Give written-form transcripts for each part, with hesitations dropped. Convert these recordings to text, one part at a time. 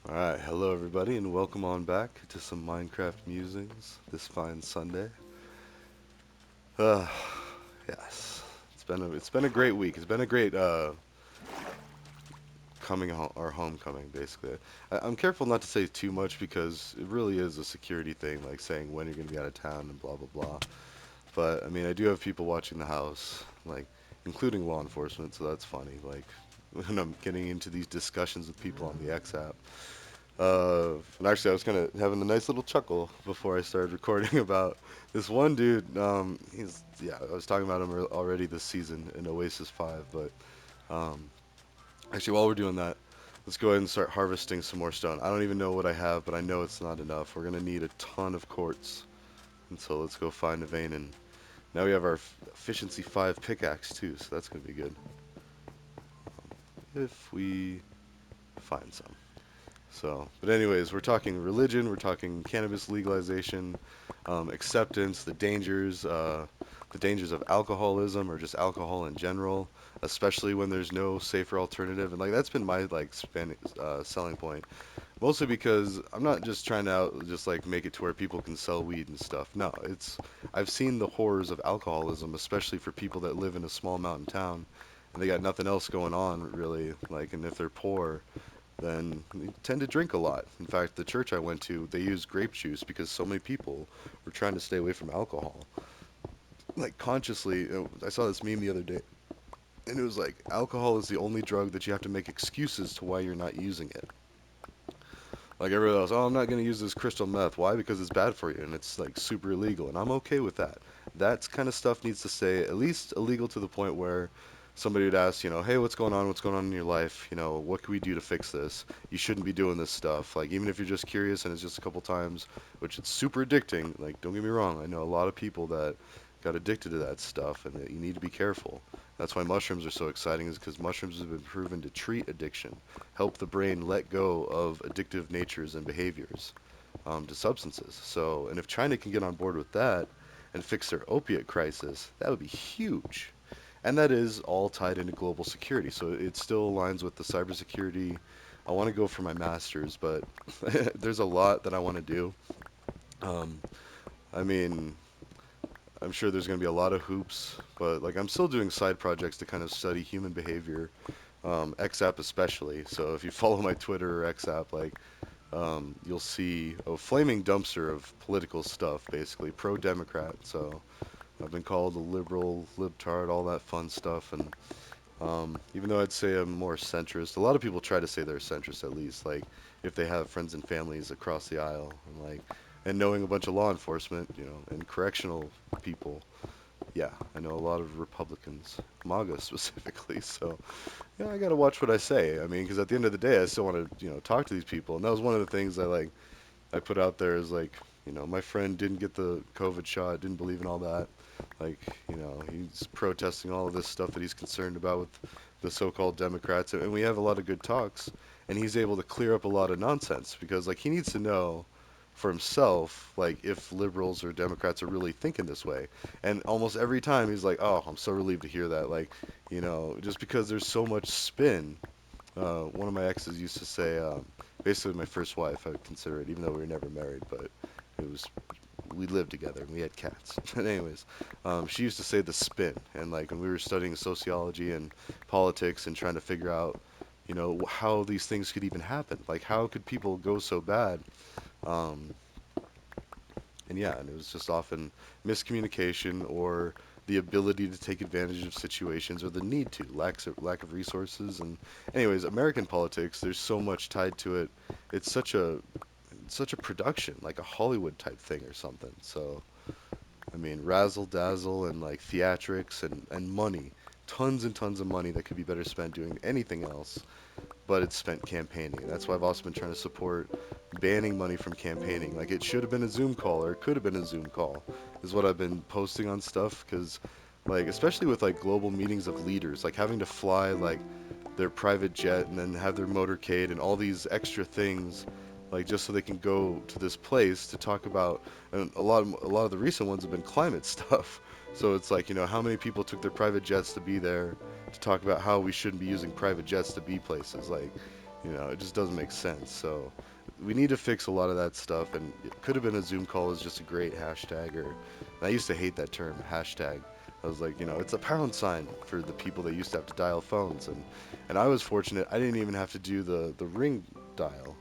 Alright, hello everybody, and welcome on back to some Minecraft musings this fine Sunday. Uh, yes, it's been a great week. It's been a great coming home or homecoming, basically. I'm careful not to say too much because it really is a security thing, like saying when you're gonna be out of town and blah blah blah. But I mean, I do have people watching the house, like including law enforcement, so that's funny. Like when I'm getting into these discussions with people on the X app. And actually, I was kind of having a nice little chuckle before I started recording about this one dude. Yeah, I was talking about him already this season in Oasis 5. But um, actually, while we're doing that, let's go ahead and start harvesting some more stone. I don't even know what I have, but I know it's not enough. We're gonna need a ton of quartz, and so let's go find a vein. And now we have our efficiency 5 pickaxe too, so that's gonna be good if we find some. So, but anyways, we're talking religion, we're talking cannabis legalization, acceptance, the dangers of alcoholism or just alcohol in general, especially when there's no safer alternative. And like that's been my selling point, mostly because I'm not just trying to just like make it to where people can sell weed and stuff. No, it's I've seen the horrors of alcoholism, especially for people that live in a small mountain town and they got nothing else going on really. Like, and if they're poor then they tend to drink a lot. In fact, the church I went to, they used grape juice because so many people were trying to stay away from alcohol. Like consciously, I saw this meme the other day, and it was like alcohol is the only drug that you have to make excuses to why you're not using it. Like everyone else, oh, I'm not going to use this crystal meth. Why? Because it's bad for you and it's like super illegal, and I'm okay with that. That kind of stuff needs to stay at least illegal to the point where somebody would ask, hey, what's going on? What's going on in your life? What can we do to fix this? You shouldn't be doing this stuff. Like even if you're just curious and it's just a couple times, which it's super addicting. Like don't get me wrong, I know a lot of people that got addicted to that stuff, and that you need to be careful. That's why mushrooms are so exciting, is because mushrooms have been proven to treat addiction, help the brain let go of addictive natures and behaviors to substances. So, and if China can get on board with that and fix their opiate crisis, that would be huge. And that is all tied into global security. So it still aligns with the cybersecurity. I want to go for my master's, but there's a lot that I want to do. Um, I mean, I'm sure there's going to be a lot of hoops, but like I'm still doing side projects to kind of study human behavior, XApp especially. So if you follow my Twitter or XApp, like you'll see a flaming dumpster of political stuff, basically pro-Democrat. So I've been called a liberal, libtard, all that fun stuff, and even though I'd say I'm more centrist, a lot of people try to say they're centrist at least, like if they have friends and families across the aisle, and knowing a bunch of law enforcement, and correctional people. Yeah, I know a lot of Republicans, MAGA specifically. So yeah, I gotta watch what I say. I mean, because at the end of the day, I still want to, talk to these people. And that was one of the things I put out there is like, my friend didn't get the COVID shot, didn't believe in all that. Like, he's protesting all of this stuff that he's concerned about with the so-called Democrats, and we have a lot of good talks, and he's able to clear up a lot of nonsense because like he needs to know for himself like if liberals or Democrats are really thinking this way. And almost every time he's like, "Oh, I'm so relieved to hear that." Like, just because there's so much spin. One of my exes used to say, basically my first wife, I would consider it, even though we were never married, but it was we lived together and we had cats. But anyways, she used to say the spin, and like when we were studying sociology and politics and trying to figure out, how these things could even happen, like how could people go so bad, um, and yeah, and it was just often miscommunication or the ability to take advantage of situations or the need to lack of resources. And anyways, American politics, there's so much tied to it. It's such a production, like a Hollywood type thing or something. So I mean, razzle dazzle and like theatrics and money, tons and tons of money that could be better spent doing anything else, but it's spent campaigning. And that's why I've also been trying to support banning money from campaigning. Like it should have been a Zoom call or it could have been a Zoom call, is what I've been posting on stuff. Because, like, especially with like global meetings of leaders, like having to fly like their private jet and then have their motorcade and all these extra things, like just so they can go to this place to talk about. And a lot of the recent ones have been climate stuff. So it's like, how many people took their private jets to be there to talk about how we shouldn't be using private jets to be places, like, It just doesn't make sense. So we need to fix a lot of that stuff. And it could have been a Zoom call is just a great hashtag. Or I used to hate that term, hashtag. I was like, it's a pound sign for the people that used to have to dial phones. And I was fortunate. I didn't even have to do the ring dial,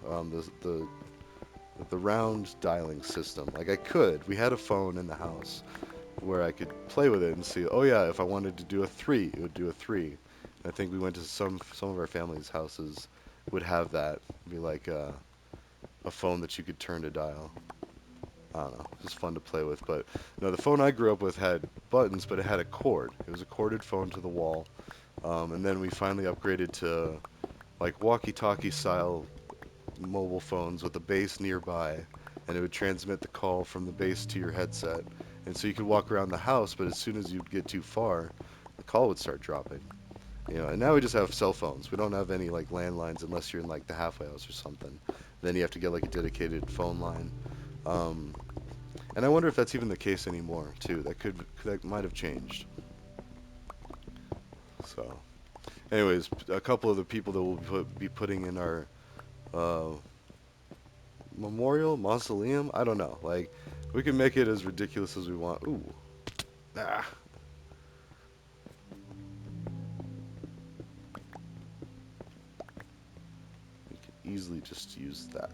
the round dialing system. Like I could. We had a phone in the house where I could play with it and see, oh yeah, if I wanted to do a three, it would do a three. And I think we went to some of our family's houses would have that be like a phone that you could turn to dial. I don't know, just fun to play with. But no, the phone I grew up with had buttons, but it had a cord. It was a corded phone to the wall. And then we finally upgraded to like walkie-talkie style mobile phones with a base nearby, and it would transmit the call from the base to your headset. And so you could walk around the house, but as soon as you'd get too far, the call would start dropping. And now we just have cell phones. We don't have any like landlines unless you're in like the halfway house or something. Then you have to get like a dedicated phone line. Um, and I wonder if that's even the case anymore too. That might have changed. So, anyways, a couple of the people that we'll be putting in our uh, memorial mausoleum. I don't know. Like, we can make it as ridiculous as we want. Ooh, ah. We can easily just use that.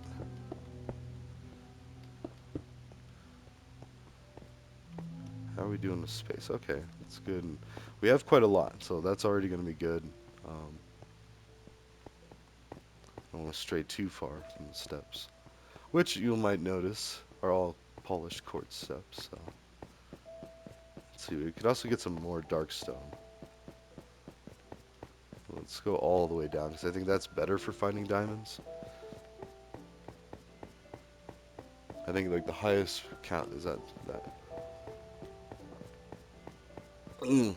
How are we doing with space? Okay, that's good. And we have quite a lot, so that's already going to be good. Um, I don't want to stray too far from the steps, which you might notice are all polished quartz steps. So let's see. We could also get some more dark stone. Let's go all the way down because I think that's better for finding diamonds. I think like the highest count is that. Mm.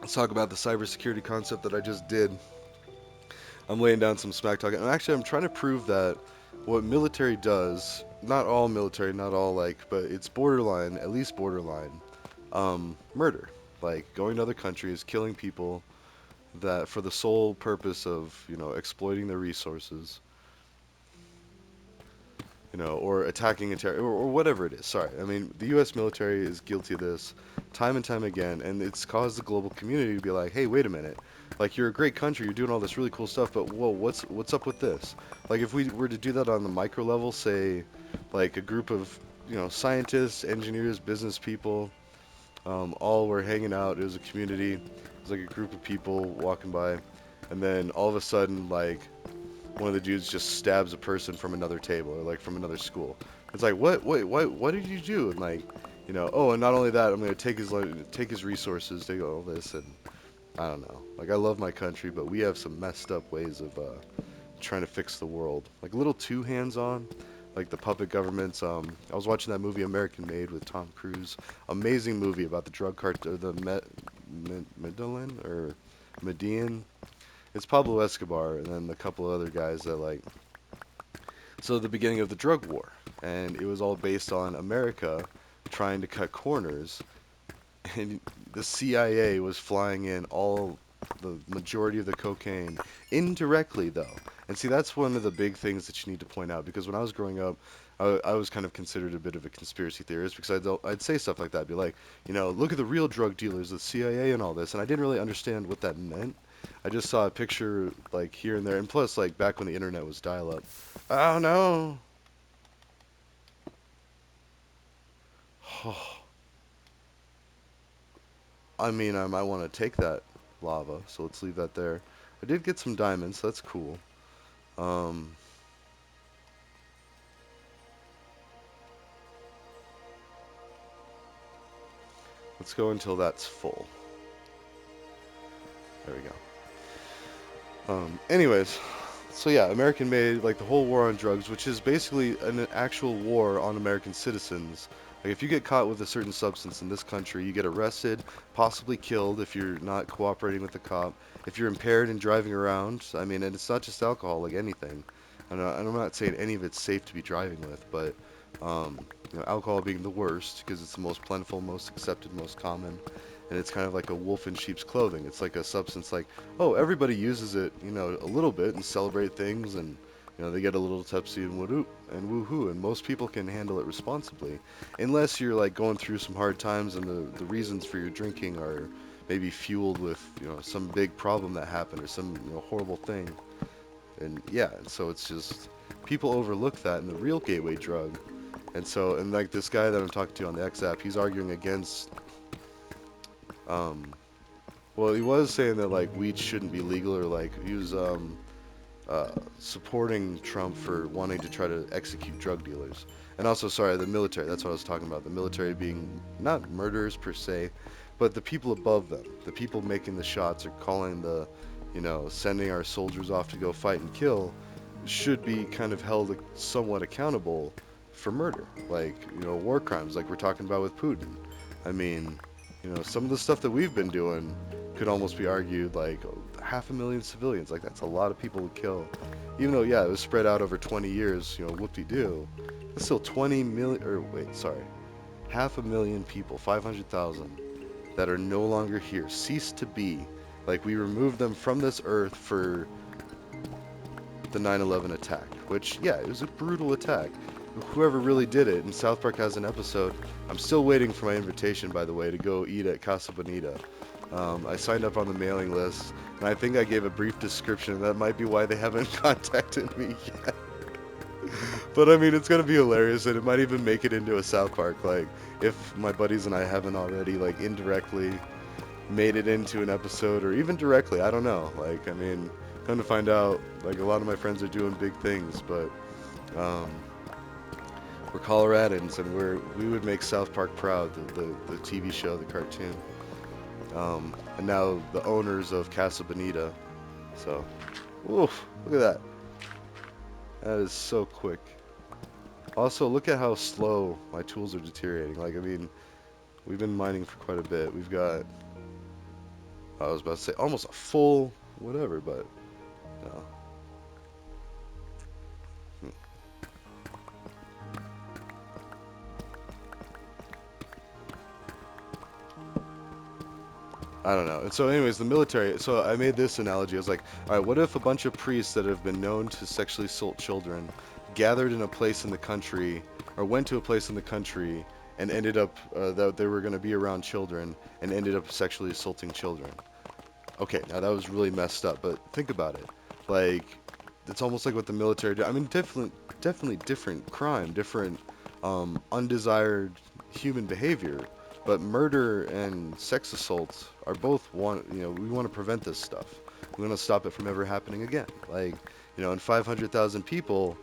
Let's talk about the cybersecurity concept that I just did. I'm laying down some smack talk, and actually, I'm trying to prove that what military does, not all military, not all like, but it's borderline, at least borderline, murder. Like going to other countries, killing people that for the sole purpose of, exploiting their resources, or attacking a or whatever it is. Sorry, I mean the U.S. military is guilty of this time and time again, and it's caused the global community to be like, hey, wait a minute, like you're a great country, you're doing all this really cool stuff, but whoa, what's up with this? Like if we were to do that on the micro level, say, like a group of scientists, engineers, business people, all were hanging out. It was a community. It was like a group of people walking by, and then all of a sudden, like one of the dudes just stabs a person from another table or like from another school. It's like, what? Wait, what did you do? And like, oh, and not only that, I'm gonna take his resources, take all this, and I don't know. Like, I love my country, but we have some messed up ways of trying to fix the world. Like a little too hands-on. Like the puppet governments. I was watching that movie American Made with Tom Cruise. Amazing movie about the drug cart, or the Medellin or Medellin. It's Pablo Escobar and then a couple of other guys that like. So the beginning of the drug war, and it was all based on America trying to cut corners, and the CIA was flying in all the majority of the cocaine indirectly though. And see, that's one of the big things that you need to point out because when I was growing up, I was kind of considered a bit of a conspiracy theorist because I'd say stuff like that. I'd be like, look at the real drug dealers, the CIA and all this, and I didn't really understand what that meant. I just saw a picture like here and there, and plus like back when the internet was dial-up. Oh no. I mean, I might want to take that lava, so let's leave that there. I did get some diamonds, so that's cool. Um, let's go until that's full. There we go. Anyways, so yeah, American made like the whole war on drugs, which is basically an actual war on American citizens. Like if you get caught with a certain substance in this country, you get arrested, possibly killed if you're not cooperating with the cop. If you're impaired and driving around, I mean, and it's not just alcohol, like anything. And I'm not saying any of it's safe to be driving with, but alcohol being the worst because it's the most plentiful, most accepted, most common. and it's kind of like a wolf in sheep's clothing. It's like a substance like, oh, everybody uses it, a little bit and celebrate things, and they get a little tipsy and woohoo, and most people can handle it responsibly, unless you're like going through some hard times and the reasons for your drinking are maybe fueled with some big problem that happened or some horrible thing, and yeah, and so it's just people overlook that in the real gateway drug. And like this guy that I'm talking to on the X app, he's arguing against um well, he was saying that like weed shouldn't be legal, or like he was uh, supporting Trump for wanting to try to execute drug dealers. And also, sorry, the military. That's what I was talking about. The military being not murderers per se, but the people above them, the people making the shots or calling sending our soldiers off to go fight and kill, should be kind of held somewhat accountable for murder, like war crimes, like we're talking about with Putin. I mean, some of the stuff that we've been doing could almost be argued like 500,000 civilians. Like that's a lot of people to kill. Even though yeah, it was spread out over 20 years, whoop-de-doo. It's still 20 million, or wait, sorry, 500,000 people, 500,000 that are no longer here, cease to be. Like we removed them from this earth for the 9/11 attack, which yeah, it was a brutal attack. Whoever really did it, and South Park has an episode. I'm still waiting for my invitation, by the way, to go eat at Casa Bonita. I signed up on the mailing list, and I think I gave a brief description. That might be why they haven't contacted me yet. But I mean, it's gonna be hilarious, and it might even make it into a South Park. Like, if my buddies and I haven't already, like, indirectly made it into an episode, or even directly, I don't know. Like, I mean, come to find out, like, a lot of my friends are doing big things, but um, we're Coloradans, and we would make South Park proud, the TV show, the cartoon. And now the owners of Casa Bonita. So, oof, look at that. That is so quick. Also, look at how slow my tools are deteriorating. Like, I mean, we've been mining for quite a bit. We've got, I was about to say, almost a full whatever, but no. I don't know. And so, anyways, the military. So I made this analogy. I was like, all right, what if a bunch of priests that have been known to sexually assault children gathered in a place in the country, or went to a place in the country, and ended up that they were going to be around children, and ended up sexually assaulting children? Okay, now that was really messed up, but think about it. Like, it's almost like what the military do. I mean, definitely different crime, different undesired human behavior, but murder and sex assault are both we want to prevent this stuff. We want to stop it from ever happening again. Like, and 500,000 people,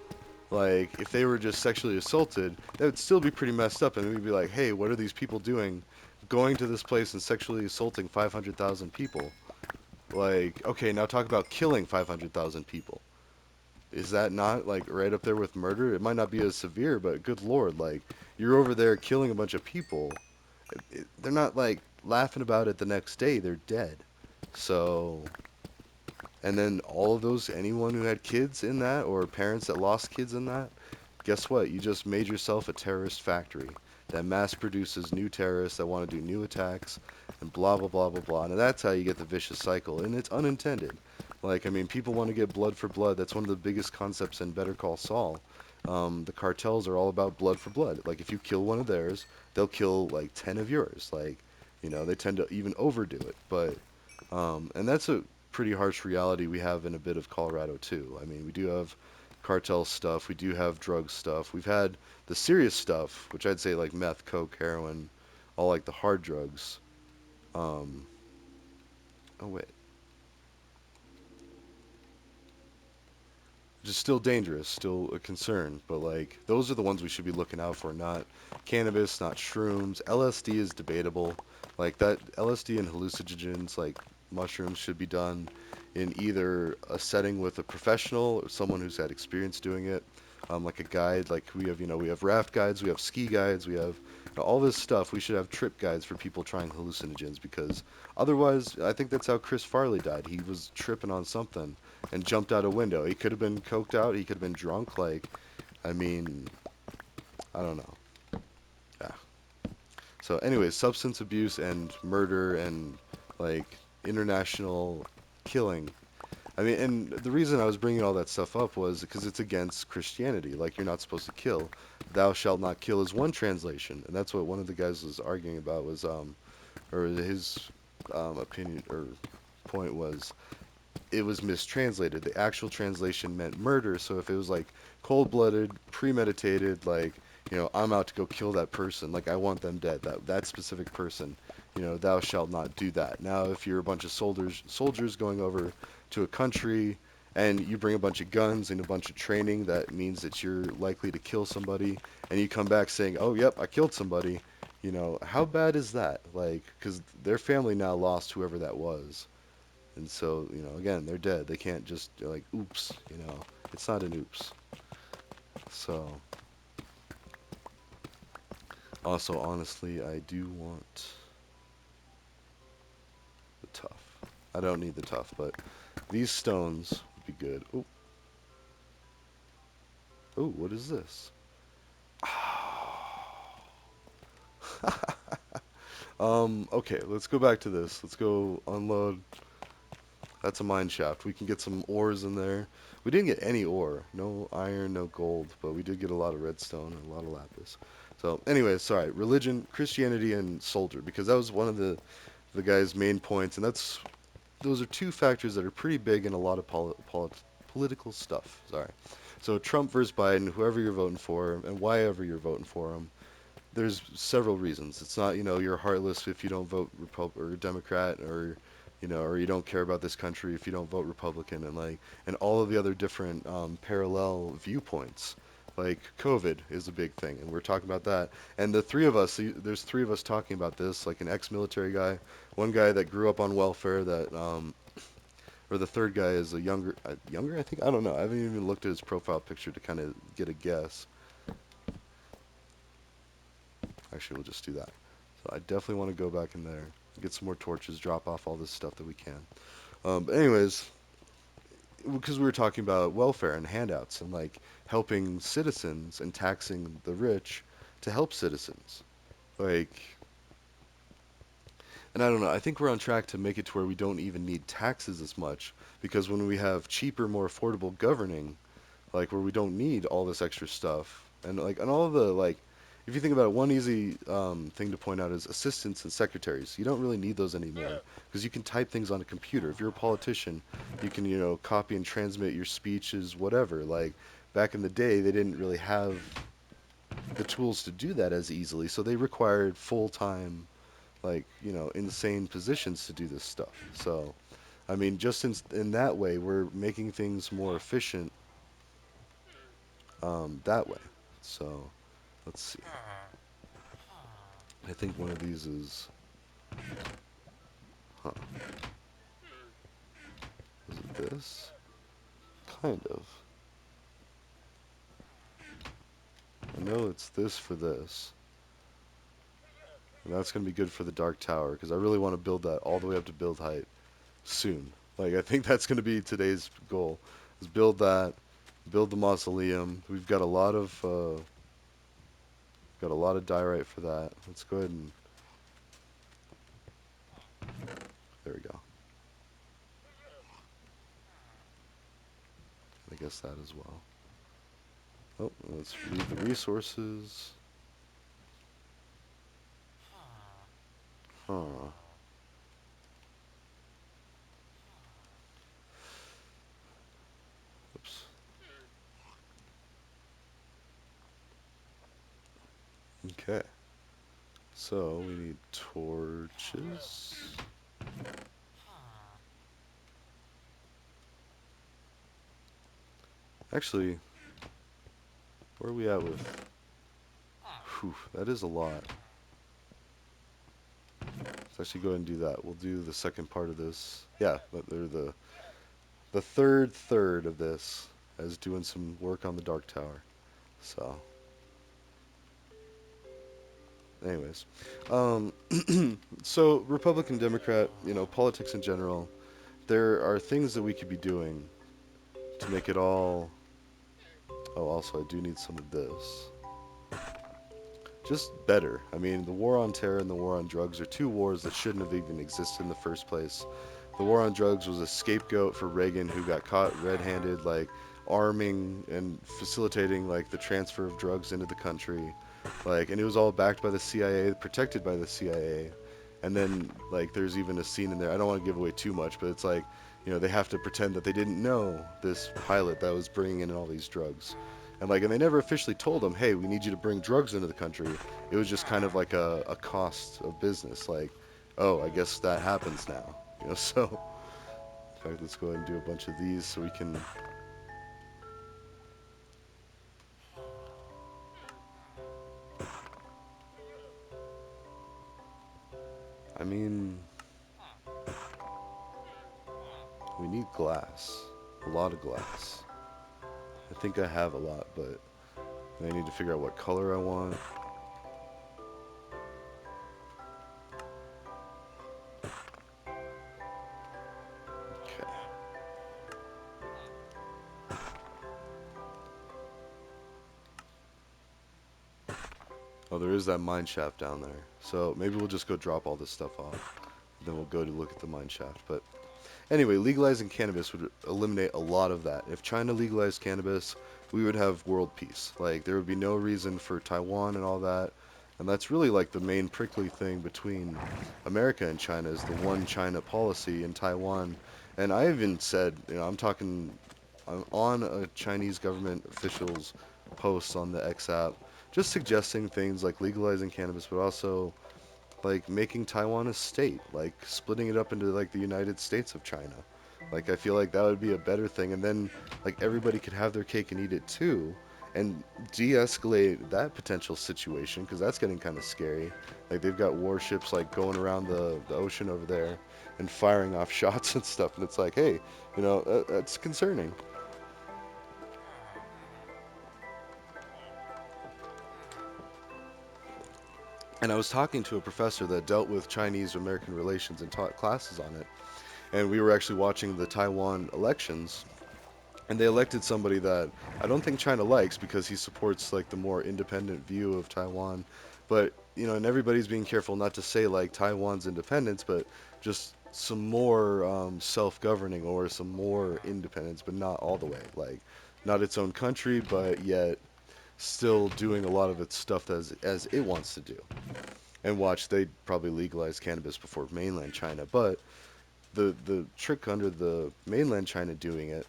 like, if they were just sexually assaulted, that would still be pretty messed up, and we'd be like, hey, what are these people doing going to this place and sexually assaulting 500,000 people? Like, okay, now talk about killing 500,000 people. Is that not like right up there with murder? It might not be as severe, but good lord, like you're over there killing a bunch of people. They're not like laughing about it the next day. They're dead. So, and then all of those, anyone who had kids in that or parents that lost kids in that, guess what? You just made yourself a terrorist factory that mass produces new terrorists that want to do new attacks and blah, blah, blah, blah, blah. And that's how you get the vicious cycle. And it's unintended. Like, I mean, people want to get blood for blood. That's one of the biggest concepts in Better Call Saul. The cartels are all about blood for blood. Like, if you kill one of theirs, they'll kill like 10 of yours. Like, they tend to even overdo it. But, and that's a pretty harsh reality we have in a bit of Colorado too. I mean, we do have cartel stuff. We do have drug stuff. We've had the serious stuff, which I'd say like meth, coke, heroin, all like the hard drugs. Um, oh wait, which is still dangerous, still a concern. But like those are the ones we should be looking out for, not cannabis, not shrooms. LSD is debatable. Like that LSD and hallucinogens, like mushrooms, should be done in either a setting with a professional or someone who's had experience doing it, like a guide. Like we have raft guides, we have ski guides, we have all this stuff. We should have trip guides for people trying hallucinogens because otherwise, I think that's how Chris Farley died. He was tripping on something and jumped out a window. He could have been coked out. He could have been drunk. Like, I mean, I don't know. Yeah. So, anyways, substance abuse and murder and like international killing. I mean, and the reason I was bringing all that stuff up was because it's against Christianity. Like, you're not supposed to kill. Thou shalt not kill is one translation, and that's what one of the guys was arguing about was, or his opinion or point was it was mistranslated. The actual translation meant murder. So if it was like cold-blooded, premeditated, like I'm out to go kill that person, like I want them dead. That specific person, thou shalt not do that. Now, if you're a bunch of soldiers going over to a country and you bring a bunch of guns and a bunch of training, that means that you're likely to kill somebody, and you come back saying, "Oh, yep, I killed somebody." How bad is that? Like, because their family now lost whoever that was. And so, again, they're dead. They can't just like, oops, it's not an oops. So, also, honestly, I do want the tough. I don't need the tough, but these stones would be good. Oh, oh, what is this? Okay, let's go back to this. Let's go unload. That's a mine shaft. We can get some ores in there. We didn't get any ore. No iron, no gold, but we did get a lot of redstone and a lot of lapis. So, anyways, sorry. Religion, Christianity, and soldier, because that was one of the guy's main points, and those are two factors that are pretty big in a lot of political stuff. Sorry. So Trump versus Biden, whoever you're voting for, and why ever you're voting for them, there's several reasons. It's not, you're heartless if you don't vote or Democrat, or or you don't care about this country if you don't vote Republican, and and all of the other different parallel viewpoints. Like COVID is a big thing, and we're talking about that. And the three of us, there's three of us talking about this, like an ex-military guy, one guy that grew up on welfare, that or the third guy is a younger, I think. I don't know. I haven't even looked at his profile picture to kind of get a guess. Actually, we'll just do that. So I definitely want to go back in there, get some more torches, drop off all this stuff that we can. But anyways, because we were talking about welfare and handouts and like helping citizens and taxing the rich to help citizens. Like, and I don't know, I think we're on track to make it to where we don't even need taxes as much, because when we have cheaper, more affordable governing, like where we don't need all this extra stuff, and all of the like, if you think about it, one easy thing to point out is assistants and secretaries. You don't really need those anymore because you can type things on a computer. If you're a politician, you can copy and transmit your speeches, whatever. Like back in the day, they didn't really have the tools to do that as easily, so they required full-time, like insane positions to do this stuff. So I mean, just in that way, we're making things more efficient that way. So let's see. I think one of these is, huh? Is it this? Kind of. I know it's this for this, and that's gonna be good for the Dark Tower because I really want to build that all the way up to build height soon. Like I think that's gonna be today's goal, is build that, build the mausoleum. We've got a lot of diorite for that. Let's go ahead and there we go. I guess that as well. Oh, let's read the resources. Huh. Oops. Okay. So we need torches. Actually, where are we at with? Whew, that is a lot. Let's actually go ahead and do that. We'll do the second part of this. Yeah, but they're the third of this as doing some work on the Dark Tower. So, anyways, um, so Republican, Democrat, politics in general. There are things that we could be doing to make it all. Oh, also, I do need some of this, just better. I mean, the war on terror and the war on drugs are two wars that shouldn't have even existed in the first place. The war on drugs was a scapegoat for Reagan, who got caught red-handed, like arming and facilitating like the transfer of drugs into the country, like, and it was all backed by the CIA, protected by the CIA. And then like there's even a scene in there. I don't want to give away too much, but it's like, they have to pretend that they didn't know this pilot that was bringing in all these drugs. And they never officially told him, hey, we need you to bring drugs into the country. It was just kind of like a cost of business. Like, oh, I guess that happens now. So in fact, let's go ahead and do a bunch of these so we can. I mean, we need glass. A lot of glass. I think I have a lot, but I need to figure out what color I want. Okay. Oh, there is that mine shaft down there. So maybe we'll just go drop all this stuff off. Then we'll go to look at the mine shaft. But anyway, legalizing cannabis would eliminate a lot of that. If China legalized cannabis, we would have world peace. Like, there would be no reason for Taiwan and all that. And that's really like the main prickly thing between America and China is the one China policy in Taiwan. And I even said, I'm on a Chinese government official's posts on the X app, just suggesting things like legalizing cannabis, but also like making Taiwan a state, like splitting it up into like the United States of China. Like, I feel like that would be a better thing, and then like everybody could have their cake and eat it too, and de-escalate that potential situation because that's getting kind of scary. Like, they've got warships like going around the ocean over there and firing off shots and stuff, and it's like, hey, that's concerning. And I was talking to a professor that dealt with Chinese American relations and taught classes on it, and we were actually watching the Taiwan elections, and they elected somebody that I don't think China likes because he supports like the more independent view of Taiwan. But and everybody's being careful not to say like Taiwan's independence, but just some more self-governing or some more independence, but not all the way. Like, not its own country, but yet still doing a lot of its stuff as it wants to do. And watch, they probably legalize cannabis before mainland China, but the trick under the mainland China doing it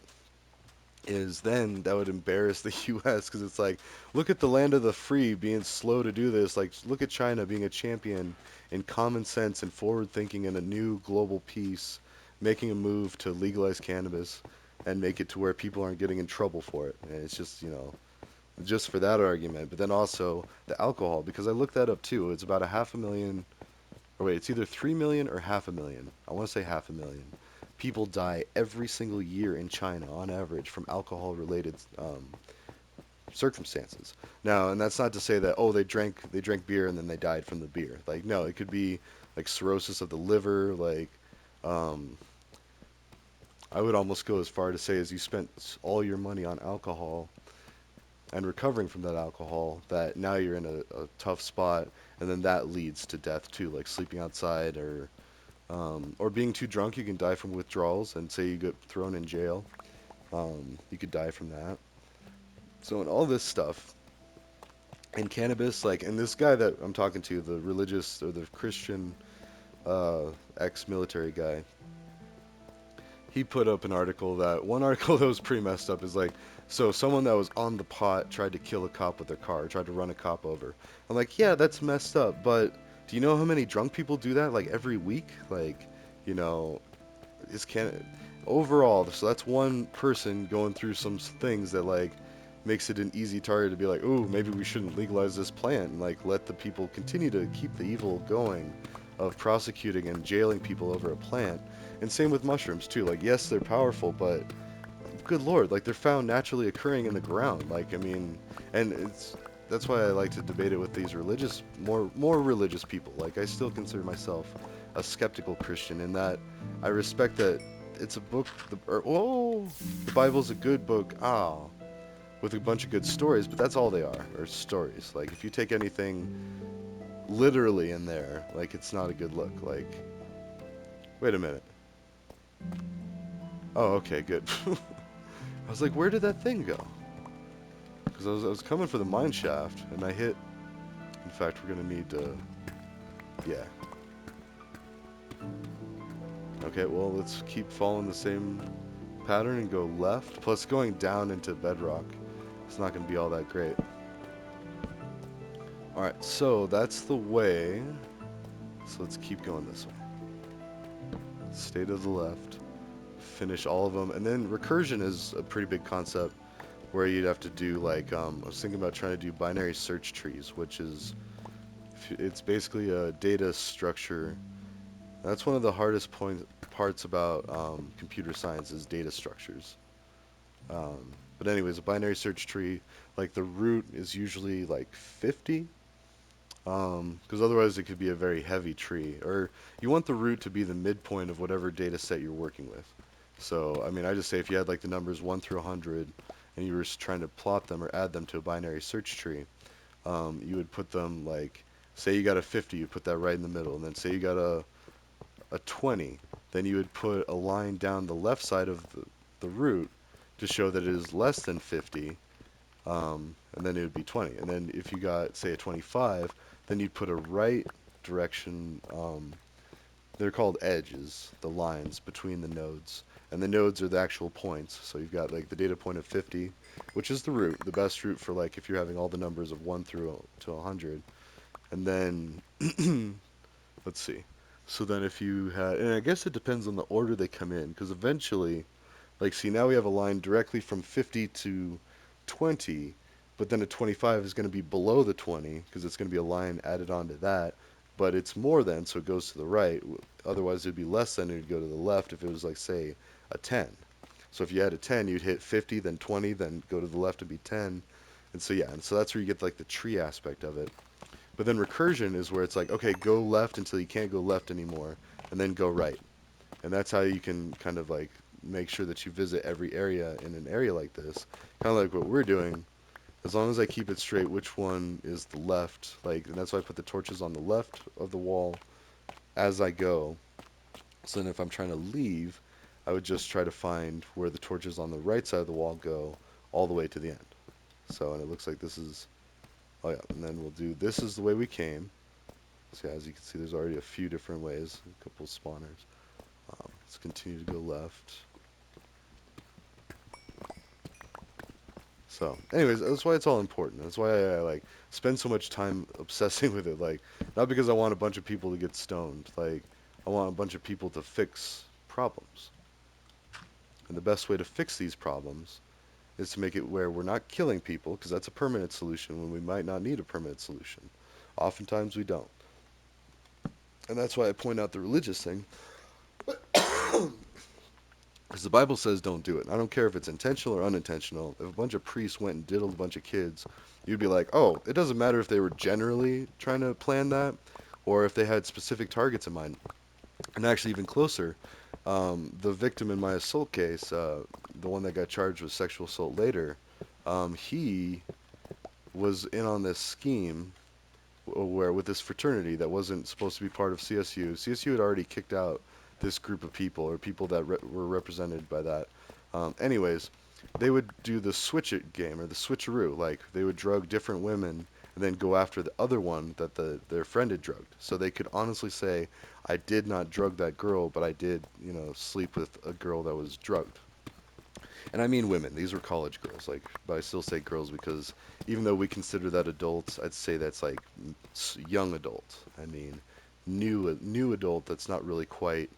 is then that would embarrass the US because it's like, look at the land of the free being slow to do this. Like, look at China being a champion in common sense and forward thinking and a new global peace, making a move to legalize cannabis and make it to where people aren't getting in trouble for it. And it's just, just for that argument. But then also the alcohol, because I looked that up too. It's about a half a million, or wait, it's either 3 million or half a million. I want to say half a million people die every single year in China on average from alcohol related circumstances. Now, and that's not to say that, oh, they drank beer and then they died from the beer. Like, no, it could be like cirrhosis of the liver. Like, um, I would almost go as far to say as you spent all your money on alcohol and recovering from that alcohol, that now you're in a tough spot, and then that leads to death too, like sleeping outside or being too drunk. You can die from withdrawals, and say you get thrown in jail, you could die from that. So, in all this stuff, and cannabis, like, and this guy that I'm talking to, the religious or the Christian uh, ex-military guy, he put up an article that one article that was pretty messed up is like, so someone that was on the pot tried to kill a cop with their car, tried to run a cop over. I'm like, yeah, that's messed up, but do you know how many drunk people do that like every week? Like, you know, is can overall, so that's one person going through some things that like makes it an easy target to be like, ooh, maybe we shouldn't legalize this plant and like let the people continue to keep the evil going of prosecuting and jailing people over a plant. And same with mushrooms too. Like, yes, they're powerful, but good lord, like they're found naturally occurring in the ground. Like, I mean, and that's why I like to debate it with these more religious people. Like, I still consider myself a skeptical Christian in that I respect that it's a book. The Bible's a good book. Ah, with a bunch of good stories, but that's all they are stories. Like if you take anything literally in there, like it's not a good look. Like, wait a minute. Oh, okay, good. I was like, where did that thing go? Because I was coming for the mine shaft, and I hit. In fact, we're gonna need to. Yeah. Okay, well, let's keep following the same pattern and go left. Plus, going down into bedrock, it's not gonna be all that great. All right, so that's the way. So let's keep going this way. Stay to the left. Finish all of them, and then recursion is a pretty big concept where you'd have to do like I was thinking about trying to do binary search trees, which is it's basically a data structure. That's one of the hardest parts about computer science is data structures. But anyways, a binary search tree, like the root is usually like 50, because otherwise it could be a very heavy tree. Or you want the root to be the midpoint of whatever data set you're working with. So, I mean, I just say if you had like the numbers 1 through 100 and you were trying to plot them or add them to a binary search tree, you would put them like, say you got a 50, you put that right in the middle. And then say you got a 20, then you would put a line down the left side of the root to show that it is less than 50, and then it would be 20. And then if you got, say, a 25, then you'd put a right direction. They're called edges, the lines between the nodes. And the nodes are the actual points. So you've got like the data point of 50, which is the root, the best root for like if you're having all the numbers of 1 through to 100. And then let's see. So then if you had, and I guess it depends on the order they come in, because eventually, like, see, now we have a line directly from 50 to 20, but then a 25 is going to be below the 20, because it's going to be a line added onto that, but it's more than, so it goes to the right. Otherwise, it would be less than, it would go to the left if it was, like, say, a 10. So if you had a 10, you'd hit 50, then 20, then go to the left and be 10. And so, yeah, and so that's where you get, like, the tree aspect of it. But then recursion is where it's like, okay, go left until you can't go left anymore, and then go right. And that's how you can kind of like make sure that you visit every area in an area like this. Kind of like what we're doing. As long as I keep it straight, which one is the left? Like, and that's why I put the torches on the left of the wall as I go. So then if I'm trying to leave, I would just try to find where the torches on the right side of the wall go all the way to the end. So, and it looks like this is, oh yeah, and then we'll do, this is the way we came. So yeah, as you can see, there's already a few different ways, a couple of spawners. Let's continue to go left. So, anyways, that's why it's all important. That's why I like spend so much time obsessing with it. Like, not because I want a bunch of people to get stoned. Like, I want a bunch of people to fix problems. And the best way to fix these problems is to make it where we're not killing people, because that's a permanent solution when we might not need a permanent solution. Oftentimes we don't. And that's why I point out the religious thing. Because the Bible says don't do it. I don't care if it's intentional or unintentional. If a bunch of priests went and diddled a bunch of kids, you'd be like, oh, it doesn't matter if they were generally trying to plan that or if they had specific targets in mind. And actually, even closer, the victim in my assault case, the one that got charged with sexual assault later, he was in on this scheme where with this fraternity that wasn't supposed to be part of CSU. CSU had already kicked out this group of people or people that were represented by that. Anyways, they would do the switch it game or the switcheroo. Like they would drug different women and then go after the other one that their friend had drugged. So they could honestly say, I did not drug that girl, but I did, sleep with a girl that was drugged. And I mean women. These were college girls. Like, but I still say girls because even though we consider that adults, I'd say that's like young adult. I mean, new adult. That's not really quite.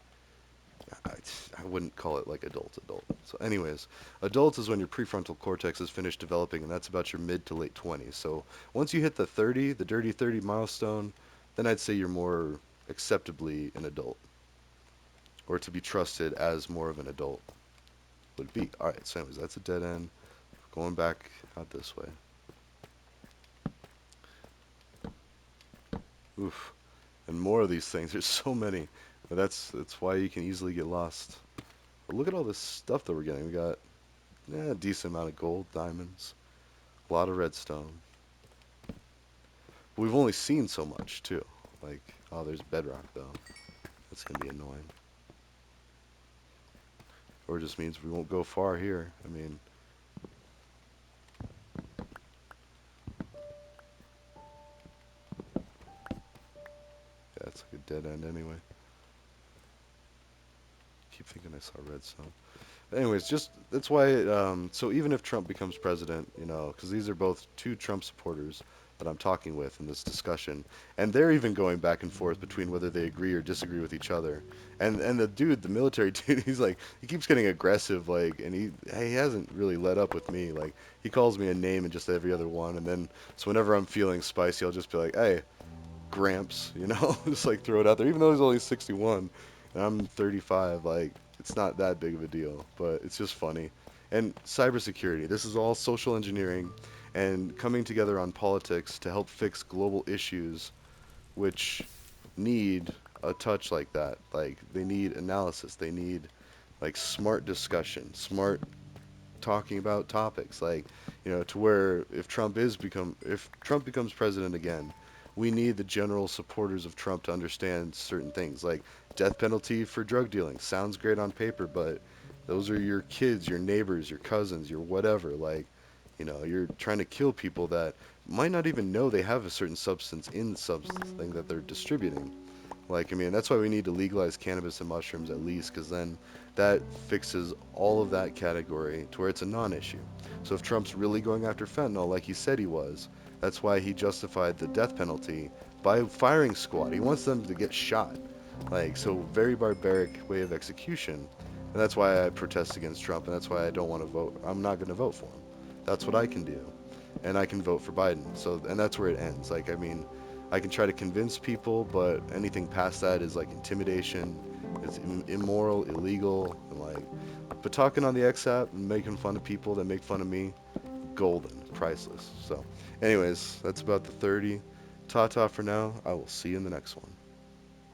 I, I wouldn't call it like adult. So, anyways, adult is when your prefrontal cortex is finished developing, and that's about your mid to late 20s. So once you hit the 30, the dirty 30 milestone, then I'd say you're more acceptably an adult, or to be trusted as more of an adult would be. All right. So, anyways, that's a dead end. Going back out this way. Oof. And more of these things. There's so many. But that's why you can easily get lost. But look at all this stuff that we're getting. We got a decent amount of gold, diamonds. A lot of redstone. We've only seen so much too. Like, oh, there's bedrock though. That's gonna be annoying. Or it just means we won't go far here. I mean, yeah, it's like a dead end anyway. Keep thinking I saw redstone. Anyways, just that's why. So even if Trump becomes president, because these are both two Trump supporters that I'm talking with in this discussion, and they're even going back and forth between whether they agree or disagree with each other. And the dude, the military dude, he's like, he keeps getting aggressive, like, and he hasn't really let up with me. Like, he calls me a name in just every other one, and then so whenever I'm feeling spicy, I'll just be like, hey, Gramps, just like throw it out there. Even though he's only 61 and I'm 35, like it's not that big of a deal, but it's just funny. And cybersecurity, this is all social engineering and coming together on politics to help fix global issues which need a touch like that. Like they need analysis, they need like smart discussion, smart talking about topics like to where if Trump becomes president again, we need the general supporters of Trump to understand certain things like death penalty for drug dealing sounds great on paper, but those are your kids, your neighbors, your cousins, your whatever. Like, you're trying to kill people that might not even know they have a certain substance in the substance thing that they're distributing. Like, I mean, that's why we need to legalize cannabis and mushrooms at least, because then that fixes all of that category to where it's a non-issue. So if Trump's really going after fentanyl like he said he was, that's why he justified the death penalty by firing squad. He wants them to get shot. Like, so very barbaric way of execution. And that's why I protest against Trump, and that's why I don't want to vote. I'm not going to vote for him. That's what I can do. And I can vote for Biden. So, and that's where it ends. Like, I mean, I can try to convince people, but anything past that is like intimidation. It's immoral, illegal, and like. But talking on the X app and making fun of people that make fun of me, golden, priceless. So, anyways, that's about the 30. Ta ta for now. I will see you in the next one.